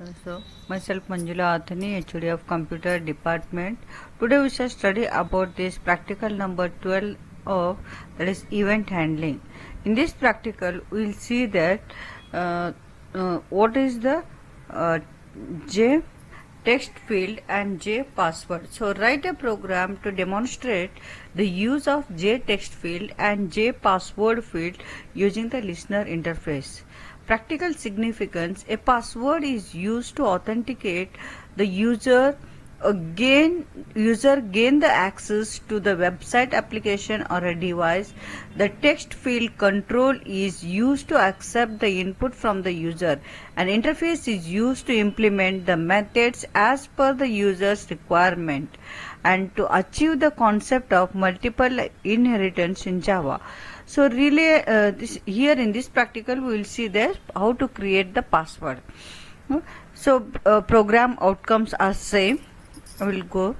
So, myself Manjula Athani, HOD of Computer Department. Today we shall study about this practical number 12 of, that is event handling. In this practical, we will see that what is the J text field and J password. So write a program to demonstrate the use of J text field and J password field using the listener interface. Practical significance: a password is used to authenticate the user gain the access to the website, application or a device. The text field control is used to accept the input from the user. An interface is used to implement the methods as per the user's requirement and to achieve the concept of multiple inheritance in Java. So really here in this practical we will see that how to create the password. So program outcomes are same. I will go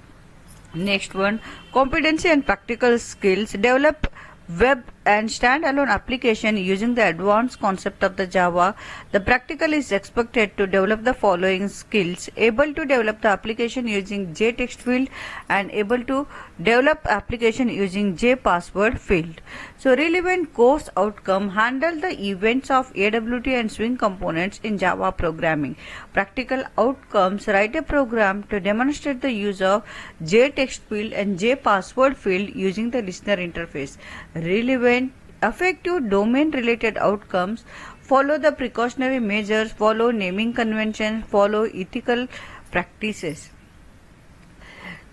next one. Competency and practical skills: develop web and standalone application using the advanced concept of the Java. The practical is expected to develop the following skills: able to develop the application using J text field and able to develop application using J password field. So relevant course outcome: handle the events of AWT and Swing components in Java programming. Practical outcomes: write a program to demonstrate the use of J text field and J password field using the listener interface. Relevant effective domain related outcomes: follow the precautionary measures, follow naming conventions, follow ethical practices.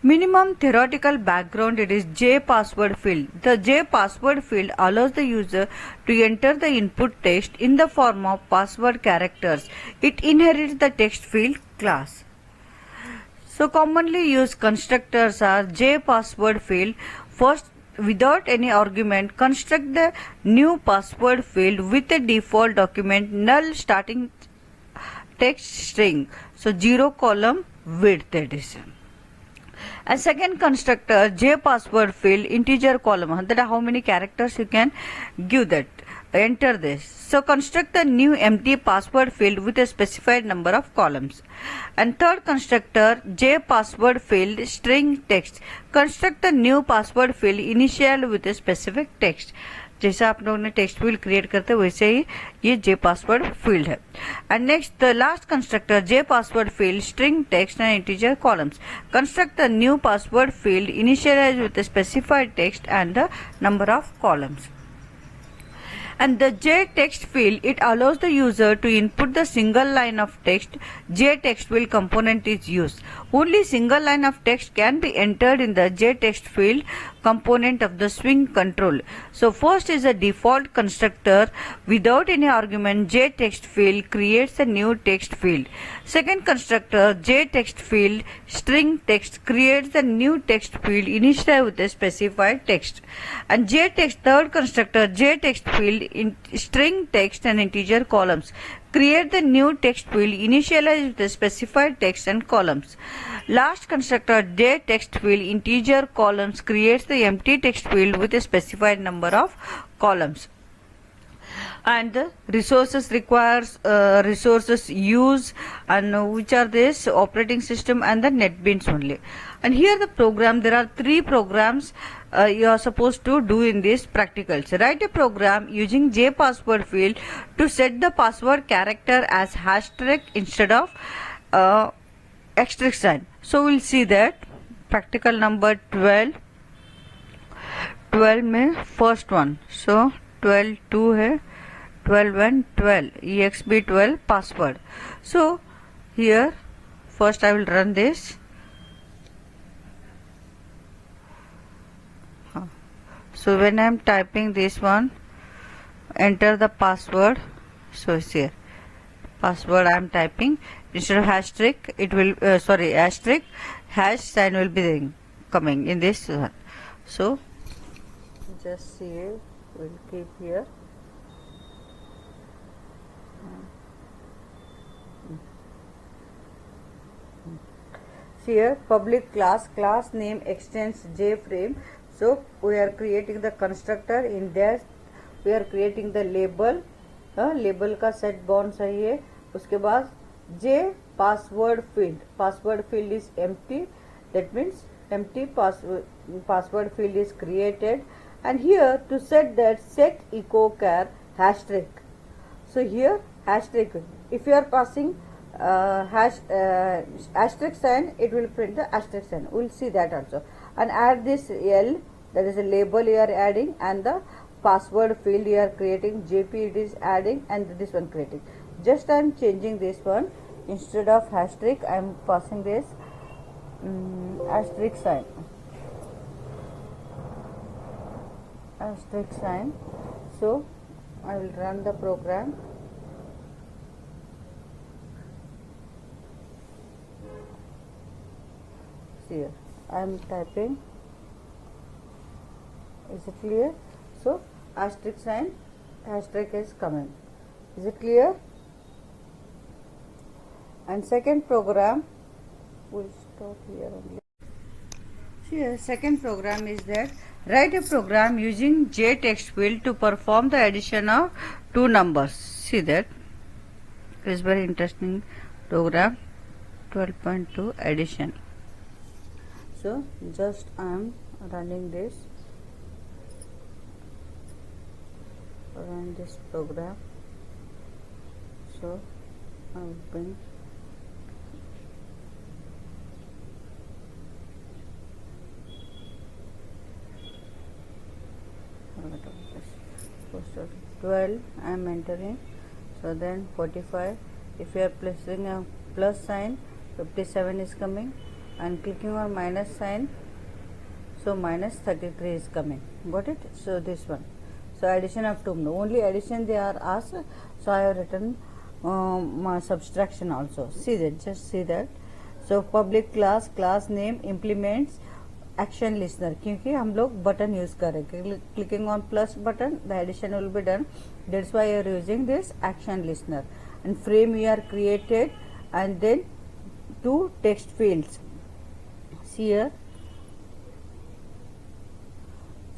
Minimum theoretical background: it is J password field. The J password field allows the user to enter the input text in the form of password characters. It inherits the text field class. So commonly used constructors are J password field. First, without any argument, construct the new password field with a default document null starting text string. So 0 column width, that is. And second constructor, J password field, integer column, that how many characters you can give that. Enter this. So construct the new empty password field with a specified number of columns. And third constructor, J password field, string text. Construct the new password field initial with a specific text. जैसा आप लोगों ने text field create करते हैं वैसे ही ये J password field है. And next the last constructor, J password field, string text and integer columns. Construct the new password field initialise with specified text and the number of columns. And the J text field, it allows the user to input the single line of text. J text field component is used. Only single line of text can be entered in the J text field component of the Swing control. So first is a default constructor. Without any argument, J text field creates a new text field. Second constructor, J text field, string text, creates a new text field initialized with a specified text. And J text, third constructor, J text field, in string text and integer columns, create the new text field initialized with the specified text and columns. Last constructor, J text field, integer columns, creates the empty text field with a specified number of columns. And the resources requires resources use, and which are this operating system and the NetBeans only. And here the program, there are three programs you are supposed to do in this practicals. Write a program using J password field to set the password character as hashtag instead of asterisk sign. So we'll see that practical number 12 में first one. So 12 2 है, 12 and 12 exp12 password. So here first I will run this. So when I am typing this one, enter the password. So it's here password I am typing. Instead of hashtag, it will asterisk, hash sign will be coming in this one. So just see, we'll keep here. Here public class name extends JFrame. So we are creating the constructor. In there we are creating the label. Label का set bond सही है. उसके बाद J password field. Password field is empty. That means empty password field is created. And here to set that, set echo char *. So here *. If you are passing asterisk sign, it will print the asterisk sign. We will see that also. And add this L, that is a label you are adding, and the password field you are creating, JP it is adding, and this one creating. Just I am changing this one. Instead of asterisk, I am passing this asterisk sign. Asterisk sign. So I will run the program. Here I am typing. Is it clear? So asterisk sign, asterisk is coming. Is it clear? And second program, we'll stop here only. Here second program is that write a program using JText field to perform the addition of two numbers. See that it is very interesting program. 12.2 addition. So just I am running this. Run this program. So I will bring post 12 I am entering. So then 45, if you are placing a plus sign, 57 is coming, and clicking on minus sign, so minus 33 is coming. Got it? So this one. So addition of two, only addition they are asked, so I have written subtraction also. See that, just see that. So public class, class name implements action listener, क्योंकि हम लोग button use करेंगे. Clicking on plus button, the addition will be done. That's why you are using this action listener. And frame you are created, and then two text fields. See here.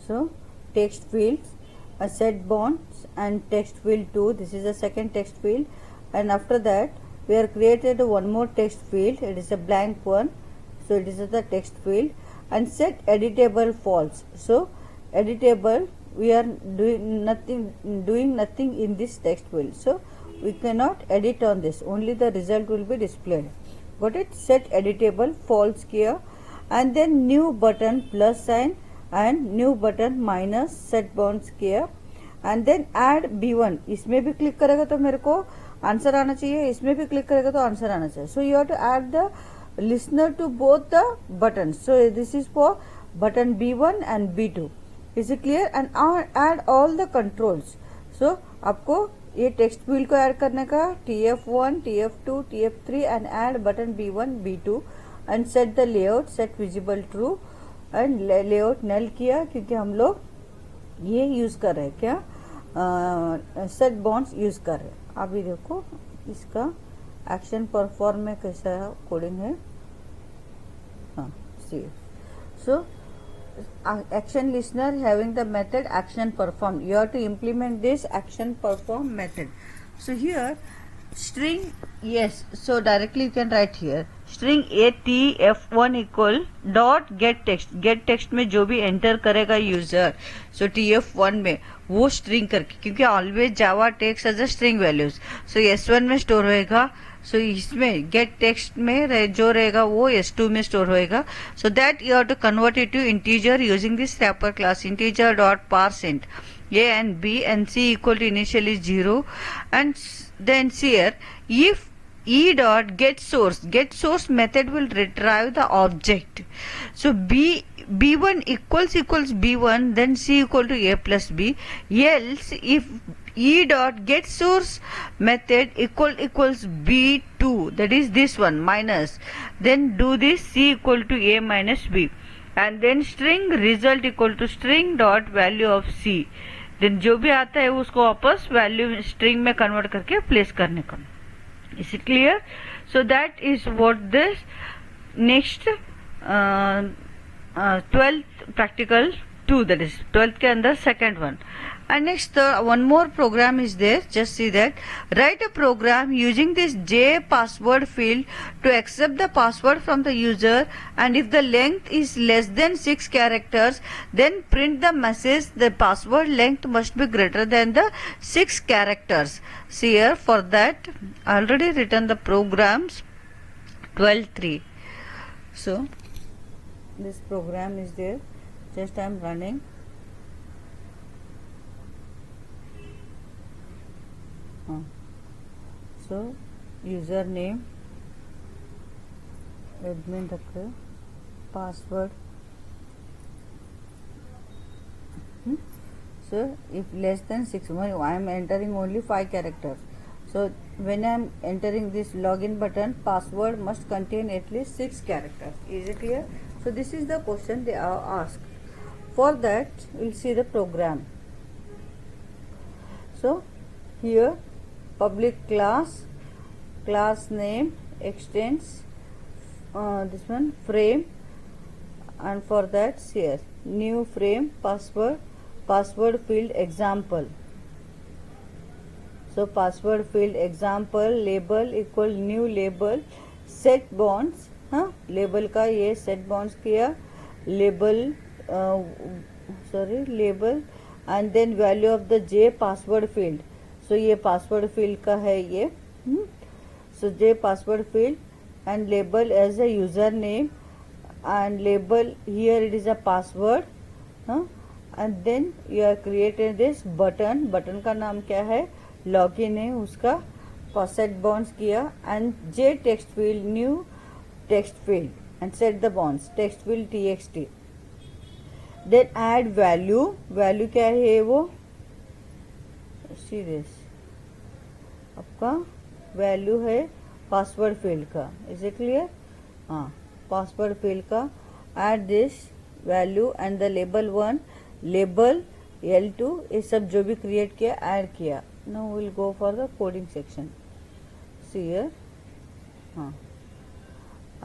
So text fields, a set bonds and text field 2. This is the second text field, and after that we are created one more text field. It is a blank one. So it is the text field. And set editable false. So editable, we are doing nothing in this text field, so we cannot edit on this, only the result will be displayed. Got it? Set editable false here, and then new button plus sign and new button minus set bonds here, and then add B1. इसमें भी click करेगा तो मेरे को answer आना चाहिए, इसमें भी क्लिक करेगा तो आंसर आना चाहिए. So you have to add the listener to both the buttons. So this is for button B1 and B2. Is it clear? And add all the controls. So आपको ये text field को add करने का, TF1, TF2, TF3 and add button B1, B2 and set the layout, set visible true and layout null किया, क्योंकि हम लोग ये यूज कर रहे हैं क्या, सेट बॉन्ड्स यूज कर रहे हैं. अभी देखो इसका एक्शन परफॉर्म में कैसा कोडिंग है. हाँ, सी. सो action listener having the method action perform. You have to implement this action perform method. So here string, yes, so directly you can write here string atf1 equal dot get text में जो भी enter करेगा user, सो tf1 में वो string करके, क्योंकि always Java takes as a string values, so s1 में store होएगा. सो इसमें गेट टेक्स्ट में जो रहेगा वो s2 में स्टोर होएगा. So that you have to convert it to integer using this wrapper class integer dot parseInt a and b and c equal to initially 0, and then here if e dot get source method will retrieve the object. So b1 equals b1, then c equal to a plus b. Else if e dot get source method equals b2, that is this one minus, then do this c equal to a minus b, and then string result equal to string dot value of c. Then जो भी आता है उसको वापस value string में convert करके place करने का. Is it clear? So that is what this. Next 12th practical 2, दैट इज 12th के अंदर second one. And next, one more program is there. Just see that. Write a program using this J password field to accept the password from the user, and if the length is less than 6 characters, then print the message the password length must be greater than the 6 characters. See here, for that I already written the programs 12.3. So this program is there. Just I am running. So username admin रखे, password. So if less than 6, I am entering only 5 characters. So when I am entering this login button, password must contain at least 6 characters. Is it clear? So this is the question they are asked. For that, we'll see the program. So here, public class name extends this one frame, and for that here new frame password field example. So password field example label equal new label set bonds, label का ये set bonds किया label label and then value of the J password field. So ये password field का है ये. So J password field and label as a username and label here it is a password, and then you are created this button का नाम क्या है login है उसका set bonds किया and J text field new text field and set the bonds text field txt. Then add value क्या है वो see this आपका वैल्यू है पासवर्ड फील्ड का. Is it clear? हाँ, पासवर्ड फील्ड का add this value and the label 1 label L2 ये सब जो भी क्रिएट किया ऐड किया. Now will go for the coding section. See here, हाँ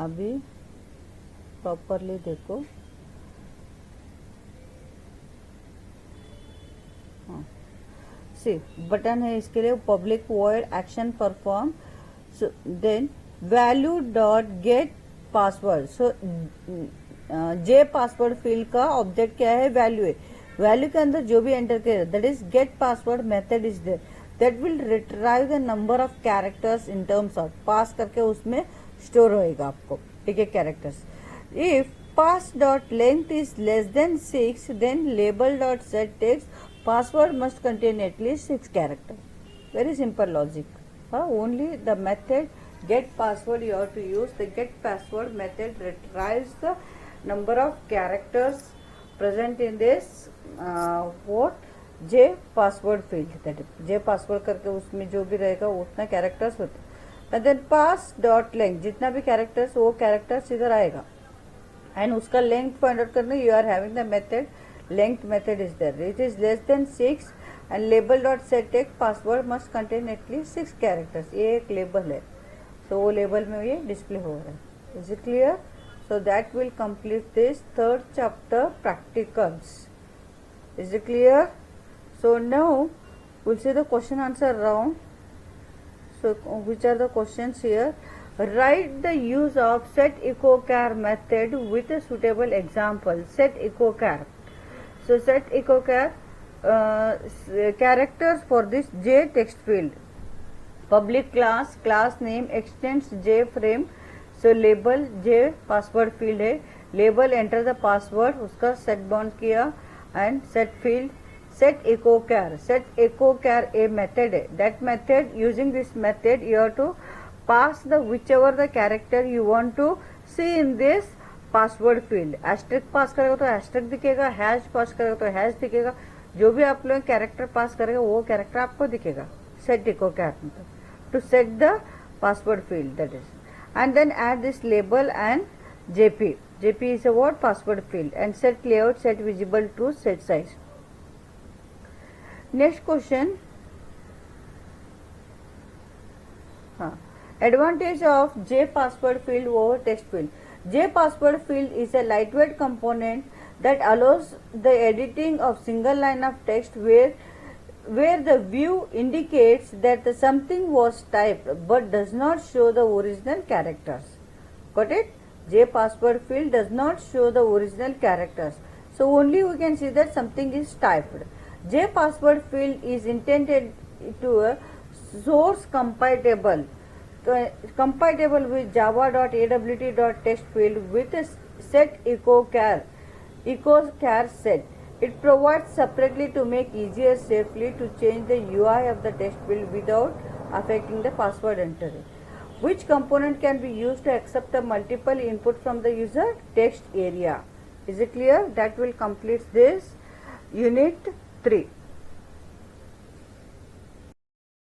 अभी प्रॉपरली देखो. हाँ सी बटन है इसके लिए public void action perform. So then value dot get password. So J password field का ऑब्जेक्ट क्या है? वैल्यू है. वैल्यू के अंदर जो भी एंटर करे that is get password method is there that will retrieve the number of characters in terms of pass करके उसमें स्टोर होएगा आपको. ठीक है, characters. If pass dot length is less than 6 then label dot set text password must contain at least 6 characters. Very simple logic. Only the method get password you have to use. The get password method retrieves the number of characters present in this what J password field. That J password करके उसमें जो भी रहेगा उतना characters होते. And then pass dot length जितना भी characters वो characters इधर आएगा. And उसका length find out करने you are having the method length method is there. It is less than 6 and label dot set text password must contain at least 6 characters. ये एक label है, so वो label में ये display हो रहा है. Is it clear? So that will complete this third chapter practicals. Is it clear? So now we'll see the question answer round. So which are the questions here? Write the use of set echo char method with a suitable example. Set echo char. So set echo char characters for this J text field. Public class name extends J frame. So label J password field है. Label enter the password उसका set bond किया and set field. Set echo char a method है. That method, using this method you have to pass the whichever the character you want to see in this password field. Asterisk pass करेगा तो asterisk दिखेगा, hash पास करेगा तो hash दिखेगा. जो भी आप लोग कैरेक्टर पास करेगा वो कैरेक्टर आपको दिखेगा. Set echo character to set the password field that is. And then add this label and JP is a word password field and set layout set visible to set size. Next question. हाँ, advantage of J password field over text field. J password field is a lightweight component that allows the editing of single line of text where where the view indicates that the something was typed but does not show the original characters. Got it? J password field does not show the original characters. So only we can see that something is typed. J password field is intended to a source compatible with java.awt.text field with a set echo char set. It provides separately to make easier safely to change the UI of the text field without affecting the password entry. Which component can be used to accept the multiple input from the user? Text area. Is it clear? That will complete this unit 3.